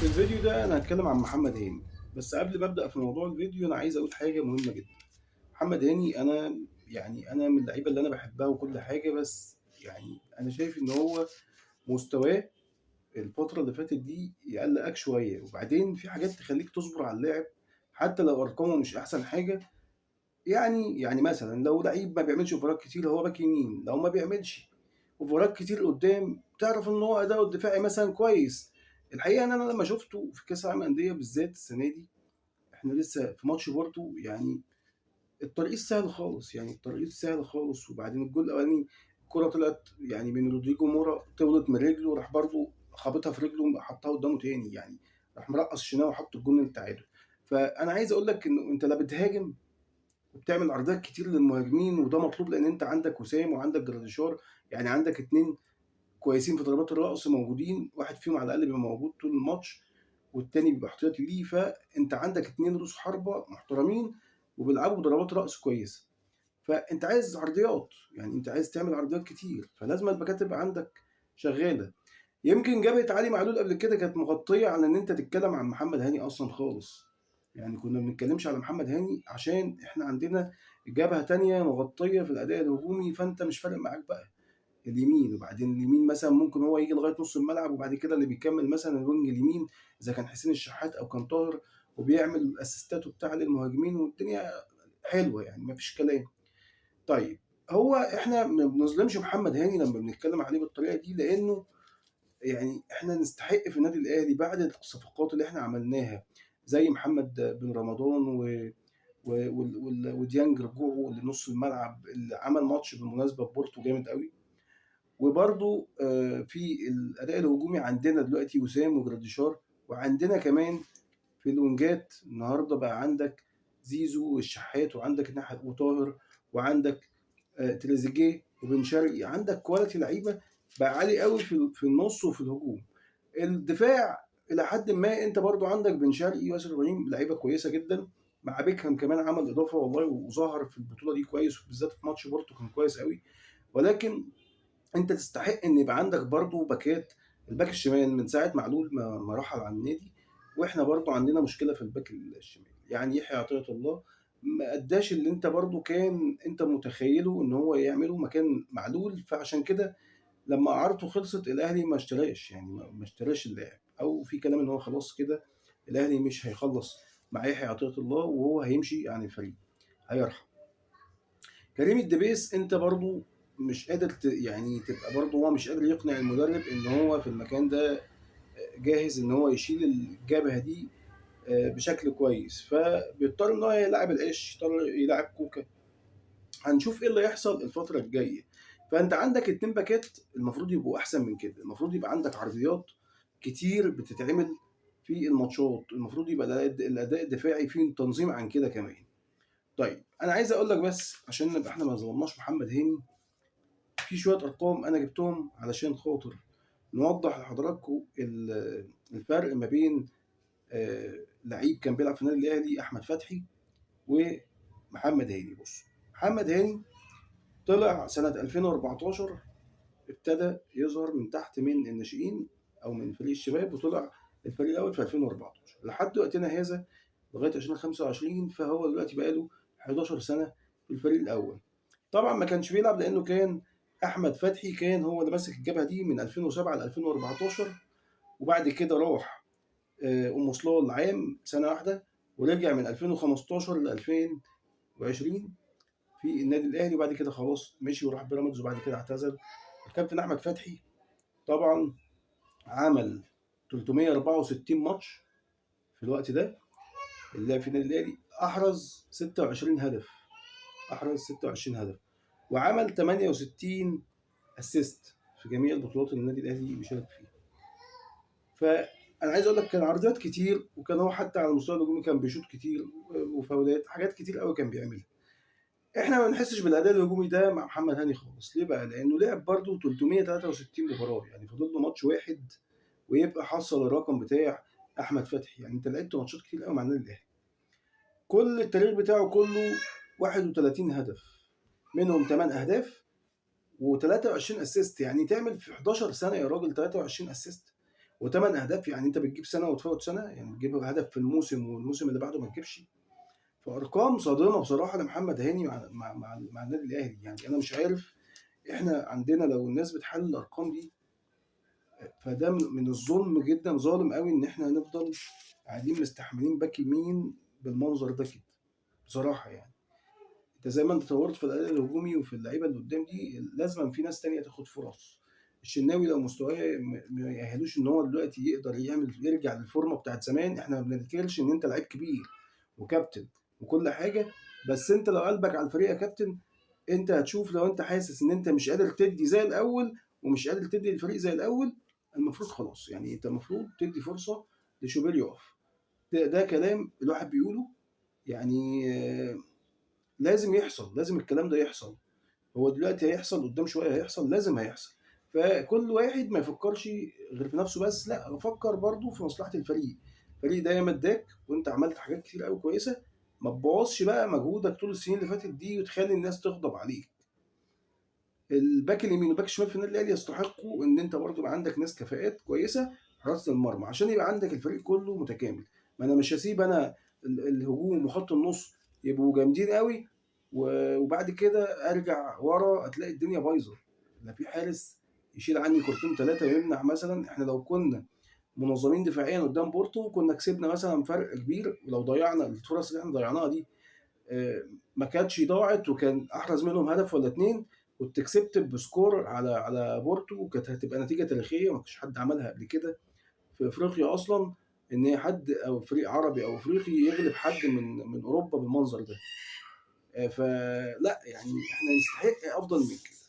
في الفيديو ده انا هتكلم عن محمد هاني. بس قبل ما ابدا في موضوع الفيديو انا عايز اقول حاجه مهمه جدا. محمد هاني انا من اللعيبه اللي انا بحبها وكل حاجه، بس يعني انا شايف ان هو مستواه الفتره اللي فاتت دي يقلقك شويه، وبعدين في حاجات تخليك تصبر على اللاعب حتى لو ارقامه مش احسن حاجه. يعني مثلا لو لعيب ما بيعملش اوفرات كتير، هو باك يمين، لو ما بيعملش اوفرات كتير قدام تعرف ان هو اداؤه الدفاعي مثلا كويس. الحقيقه ان انا لما شفته في كاس العالم للانديه بالذات السنه دي، احنا لسه في ماتش بورتو، يعني الطريق سهل خالص، يعني الطريق سهل خالص. وبعدين الجول الاولاني الكره طلعت يعني من رودريجو مورا، طولت من رجله، راح برضه خبطها في رجله حطها قدامه تاني، يعني راح مرقص الشناوي وحط الجول التعادل. فانا عايز اقول لك انه انت لا بتهاجم وبتعمل عرضيات كتير للمهاجمين، وده مطلوب لان انت عندك وسام وعندك جراديشار، يعني عندك اتنين كويسين في ضربات الرأس موجودين، واحد فيهم على الاقل بيبقى موجود طول الماتش والتاني بيبقى احتياطي ليه، فانت عندك اتنين رؤوس حربة محترمين وبيلعبوا ضربات رأس كويسة. فانت عايز عرضيات، يعني انت عايز تعمل عرضيات كتير، فلازم الباكات تبقى عندك شغالة. يمكن جبهة علي معلول قبل كده كانت مغطية على ان انت تتكلم عن محمد هاني اصلا خالص، يعني كنا ما بنتكلمش على محمد هاني عشان احنا عندنا جبهة تانية مغطية في الاداء الهجومي، فانت مش فارق معاك بقى اليمين. وبعدين اليمين مثلا ممكن هو يجي لغايه نص الملعب، وبعد كده اللي بيكمل مثلا الوينج اليمين اذا كان حسين الشحات او كان طاهر، وبيعمل الاسيستات وبتاع للمهاجمين، والدنيا حلوه يعني مفيش كلام. طيب، هو احنا ما بنظلمش محمد هاني لما بنتكلم عليه بالطريقه دي، لانه يعني احنا نستحق في النادي الاهلي بعد الصفقات اللي احنا عملناها، زي محمد بن رمضان وديانج رجوعه لنص الملعب، اللي عمل ماتش بالمناسبه في بورتو جامد قوي. وبرضو في الاداء الهجومي عندنا دلوقتي وسام وجراديشار، وعندنا كمان في الونجات النهارده بقى عندك زيزو والشحات، وعندك الناحيه وطاهر، وعندك تريزيجيه وبن شرقي، عندك كواليتي لعيبه بقى عالي قوي في النص وفي الهجوم. الدفاع الى حد ما انت برضو عندك بن شرقي وياسر ابراهيم لعيبه كويسه جدا، مع بيكهام كمان عمل اضافه والله وظهر في البطوله دي كويس، وبالذات في ماتش بورتو كان كويس قوي. ولكن انت تستحق ان يبقى عندك برضو باكات. الباك الشمال من ساعه معلول ما رحل عن النادي، واحنا برضو عندنا مشكله في الباك الشمال، يعني يحيى عطيه الله ما اداش اللي انت برضو كان انت متخيله ان هو يعمله مكان معلول. فعشان كده لما اعارته خلصت الاهلي ما اشتراش، يعني ما اشتراش اللاعب، او في كلام ان هو خلاص كده الاهلي مش هيخلص مع يحيى عطيه الله وهو هيمشي عن الفريق، هيرحل. كريم الدبيس انت برضو مش قادر يعني تبقى برضو هو مش قادر يقنع المدرب ان هو في المكان ده جاهز ان هو يشيل الجبهه دي بشكل كويس، فبيضطر ان هو يلعب العيش، يضطر يلعب كوكا. هنشوف ايه اللي يحصل الفتره الجايه. فانت عندك اتنين باكات المفروض يبقوا احسن من كده، المفروض يبقى عندك عرضيات كتير بتتعمل في الماتشات، المفروض يبقى الاداء الدفاعي فيه تنظيم عن كده كمان. طيب انا عايز اقول لك بس عشان نبقى احنا ما ظلمناش محمد هاني، في شويه ارقام انا جبتهم علشان خاطر نوضح لحضراتكم الفرق ما بين لعيب كان بيلعب في النادي الاهلي احمد فتحي ومحمد هاني. بص، محمد هاني طلع سنه 2014، ابتدى يظهر من تحت من الناشئين او من فريق الشباب، وطلع الفريق الاول في 2014 لحد وقتنا هذا لغايه 2025، فهو دلوقتي بقى له 11 سنه في الفريق الاول. طبعا ما كانش بيلعب لانه كان احمد فتحي كان هو اللي ماسك الجبهه دي من 2007 ل 2014، وبعد كده راح ام صلال عام سنه واحده، ورجع من 2015 ل 2020 في النادي الاهلي، وبعد كده خلاص مشي وراح بيراميدز وبعد كده اعتزل. الكابتن احمد فتحي طبعا عمل 364 ماتش في الوقت ده اللي لعب في النادي الاهلي، احرز 26 هدف، احرز 26 هدف، وعمل 68 اسيست في جميع البطولات اللي النادي الاهلي بيشارك فيها. فانا عايز اقول لك كان عرضيات كتير، وكان هو حتى على المستوى الهجومي كان بيشوط كتير وفاولات، حاجات كتير قوي كان بيعملها. احنا ما بنحسش بالاداء الهجومي ده مع محمد هاني خالص. ليه بقى؟ لانه لعب برضه 363 مباراه، يعني فاضل له ماتش واحد ويبقى حصل الرقم بتاع احمد فتحي. يعني انت لعبت ماتشات كتير قوي مع النادي الاهلي، كل التاريخ بتاعه كله 31 هدف، منهم 8 اهداف و23 اسيست، يعني تعمل في 11 سنه يا راجل 23 اسيست. و8 أهداف يعني أنت بتجيب سنة وتفوّت سنة، يعني بتجيب هدف في الموسم والموسم اللي بعده ما تجيبش. فأرقام صادمة بصراحة لمحمد هاني مع النادي الأهلي. يعني أنا مش عارف، إحنا عندنا لو الناس بتحلل الأرقام دي، فده من الظلم جدًا، ظالم أوي إن إحنا هنفضل قاعدين مستحملين باك يمين بالمنظر ده كده، بصراحة يعني. أنت زي ما أنت طوّرت في الأداء الهجومي وفي اللعيبة اللي قدّام دي، لازمًا في ناس تانية تاخد فرص. الشناوي لو مستواه ما يأهّلوش إن هو دلوقتي يقدر يرجع للفورمة بتاعة زمان. إحنا ما بننكرش إن أنت لعيب كبير وكابتن وكل حاجة، بس أنت لو قلبك على الفريق يا كابتن، أنت هتشوف لو أنت حاسس إن أنت مش قادر تدّي زي الأول ومش قادر تدّي للفريق زي الأول، المفروض خلاص، يعني أنت المفروض تدّي فرصة لشوبير يقف. ده كلام الواحد بيقوله، يعني لازم يحصل، لازم الكلام ده يحصل. هو دلوقتي هيحصل، قدّام شوية هيحصل، لازم هيحصل. فكل واحد ما يفكّرش غير في نَفْسه بس، لأ فكّر برضه في مصلحة الفريق. الفريق ده ياما ادّاك وأنت عملت حاجات كتير أوي كويسة، ما تبوّظش بقى مجهودك طول السنين اللي فاتت دي وتخلّي الناس تغضب عليك. الباك اليمين والباك الشمال في النادي الأهلي يستحقوا إن أنت برضه يبقى عندك ناس كفاءات كويسة في حراسة المرمى، عشان يبقى عندك الفريق كله متكامل. ما أنا مش هاسيب أنا الهجوم وخط النص يبقوا جامدين أوي، وبعد كده أرجع ورا أتلاقي الدنيا بايظة، لا في حارس يشيل عني كورتين 3 ويمنع مثلًا. إحنا لو كنا منظمين دفاعيًا قدام بورتو كنا كسبنا مثلًا فرق كبير، ولو ضيعنا الفرص اللي إحنا ضيعناها دي ما كانتش ضاعت وكان احرز منهم هدف ولا اتنين، كنت كسبت بسكور على بورتو، وكانت هتبقى نتيجه تاريخيه ما كانش حد عملها قبل كده في افريقيا اصلا، ان حد او فريق عربي او افريقي يغلب حد من اوروبا بالمنظر ده. فلا يعني احنا نستحق افضل من كده.